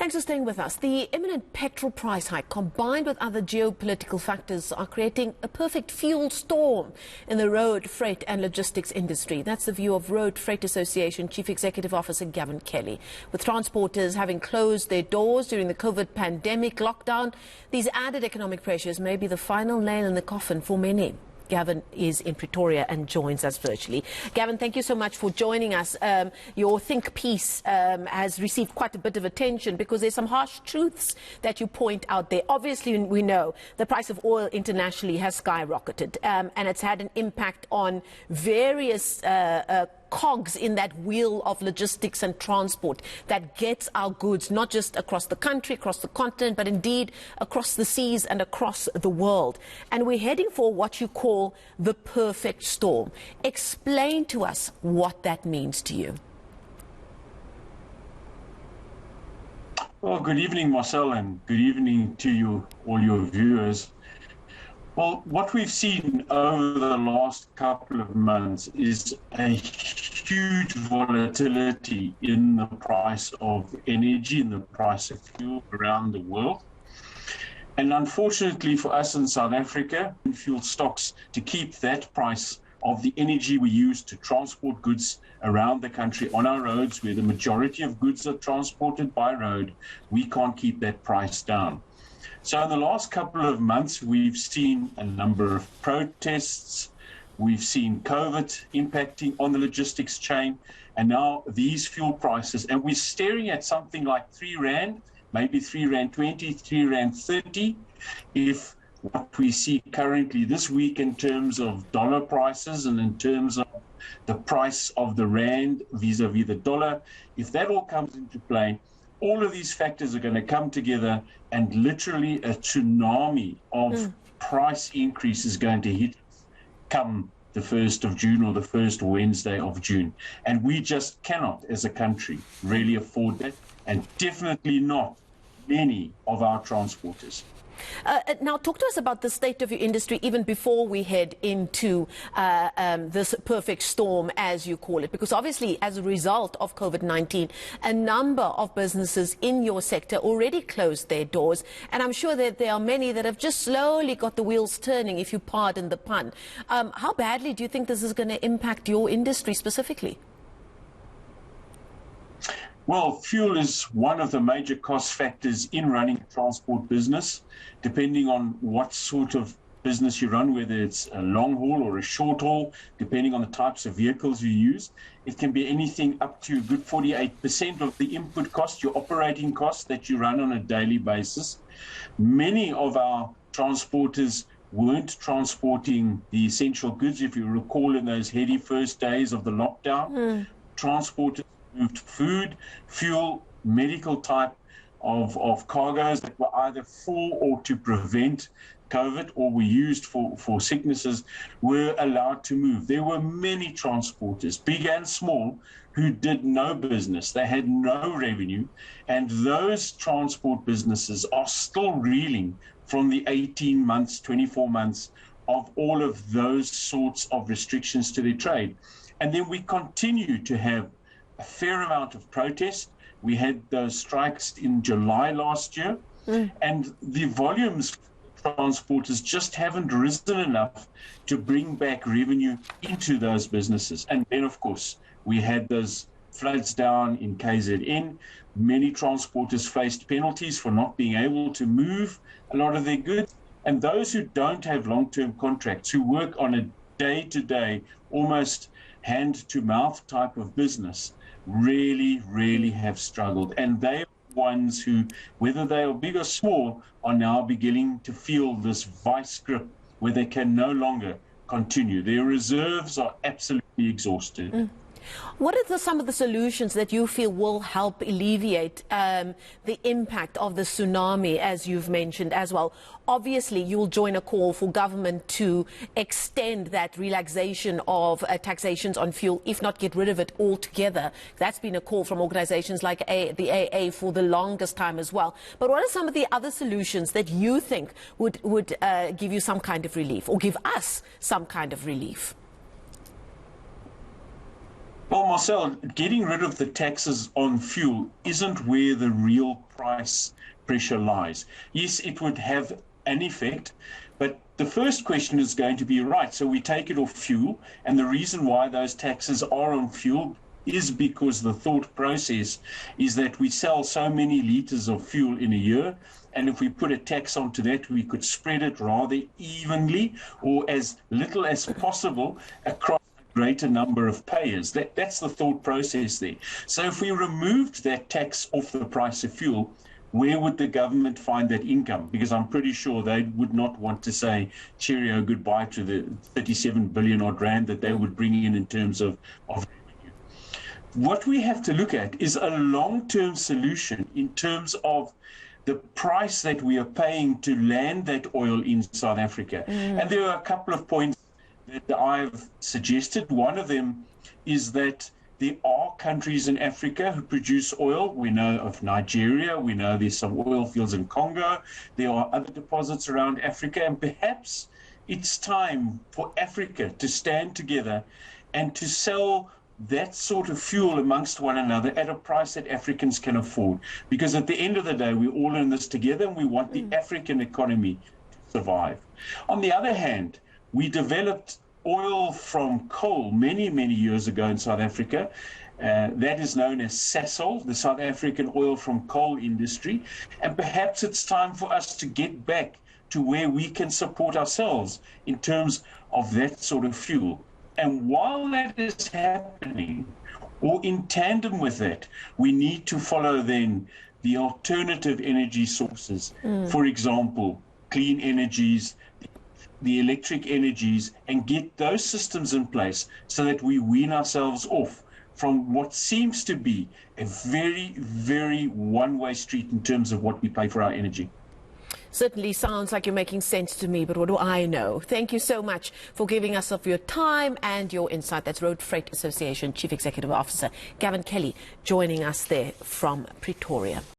Thanks for staying with us. The imminent petrol price hike combined with other geopolitical factors are creating a perfect fuel storm in the road, freight and logistics industry. That's the view of Road Freight Association Chief Executive Officer Gavin. With transporters having closed their doors during the COVID pandemic lockdown, these added economic pressures may be the final nail in the coffin for many. Gavin is in Pretoria and joins us virtually. Gavin, thank you so much for joining us. Your think piece has received quite a bit of attention because there's some harsh truths that you point out there. Obviously, we know the price of oil internationally has skyrocketed and it's had an impact on various cogs in that wheel of logistics and transport that gets our goods not just across the country, across the continent, but indeed across the seas and across the world. And we're heading for what you call the perfect storm. Explain to us what that means to you. Well, good evening, Marcel, and good evening to you, all your viewers. Well, what we've seen over the last couple of months is a huge volatility in the price of energy, in the price of fuel around the world. And unfortunately for us in South Africa, fuel stocks to keep that price of the energy we use to transport goods around the country on our roads, where the majority of goods are transported by road, we can't keep that price down. So in the last couple of months, we've seen a number of protests. We've seen COVID impacting on the logistics chain, and now these fuel prices. And we're staring at something like R3, maybe R3.20, R3.30. If what we see currently this week in terms of dollar prices and in terms of the price of the rand vis-a-vis the dollar, if that all comes into play, all of these factors are going to come together and literally a tsunami of price increase is going to hit us come the 1st of June or the first Wednesday of June. And we just cannot, as a country, really afford that, and definitely not many of our transporters. Now, talk to us about the state of your industry even before we head into this perfect storm, as you call it, because obviously, as a result of COVID-19, a number of businesses in your sector already closed their doors, and I'm sure that there are many that have just slowly got the wheels turning, if you pardon the pun. How badly do you think this is going to impact your industry specifically? Well, fuel is one of the major cost factors in running a transport business, depending on what sort of business you run, whether it's a long haul or a short haul, depending on the types of vehicles you use. It can be anything up to a good 48% of the input cost, your operating cost that you run on a daily basis. Many of our transporters weren't transporting the essential goods. If you recall, in those heady first days of the lockdown, transporters moved food, fuel, medical type of cargoes that were either for or to prevent COVID or were used for sicknesses, were allowed to move. There were many transporters, big and small, who did no business. They had no revenue, and those transport businesses are still reeling from the 18 months, 24 months of all of those sorts of restrictions to their trade. And then we continue to have a fair amount of protest. We had those strikes in July last year, and the volumes of transporters just haven't risen enough to bring back revenue into those businesses. And then, of course, we had those floods down in KZN. Many transporters faced penalties for not being able to move a lot of their goods. And those who don't have long-term contracts, who work on a day-to-day, almost hand-to-mouth type of business, really have struggled. And they're ones who, whether they are big or small, are now beginning to feel this vice grip where they can no longer continue. Their reserves are absolutely exhausted. What are some of the solutions that you feel will help alleviate the impact of the tsunami, as you've mentioned as well? Obviously, you'll join a call for government to extend that relaxation of taxations on fuel, if not get rid of it altogether. That's been a call from organizations like the AA for the longest time as well. But what are some of the other solutions that you think would give you some kind of relief, or give us some kind of relief? Well, Marcel, getting rid of the taxes on fuel isn't where the real price pressure lies. Yes, it would have an effect, but the first question is going to be, right, so we take it off fuel, and the reason why those taxes are on fuel is because the thought process is that we sell so many liters of fuel in a year, and if we put a tax onto that, we could spread it rather evenly or as little as possible across a greater number of payers. That's the thought process there. So if we removed that tax off the price of fuel, where would the government find that income? Because I'm pretty sure they would not want to say cheerio goodbye to the 37 billion odd rand that they would bring in terms of revenue. What we have to look at is a long-term solution in terms of the price that we are paying to land that oil in South Africa. And there are a couple of points that I've suggested. One of them is that there are countries in Africa who produce oil. We know of Nigeria. We know there's some oil fields in Congo. There are other deposits around Africa. And perhaps it's time for Africa to stand together and to sell that sort of fuel amongst one another at a price that Africans can afford. Because at the end of the day, we're all in this together and we want the African economy to survive. On the other hand, we developed oil from coal many, many years ago in South Africa. That is known as Sasol, the South African oil from coal industry. And perhaps it's time for us to get back to where we can support ourselves in terms of that sort of fuel. And while that is happening, or in tandem with that, we need to follow then the alternative energy sources. For example, clean energies, the electric energies, and get those systems in place so that we wean ourselves off from what seems to be a very, very one-way street in terms of what we pay for our energy. Certainly sounds like you're making sense to me, but what do I know? Thank you so much for giving us of your time and your insight. That's Road Freight Association Chief Executive Officer Gavin Kelly joining us there from Pretoria.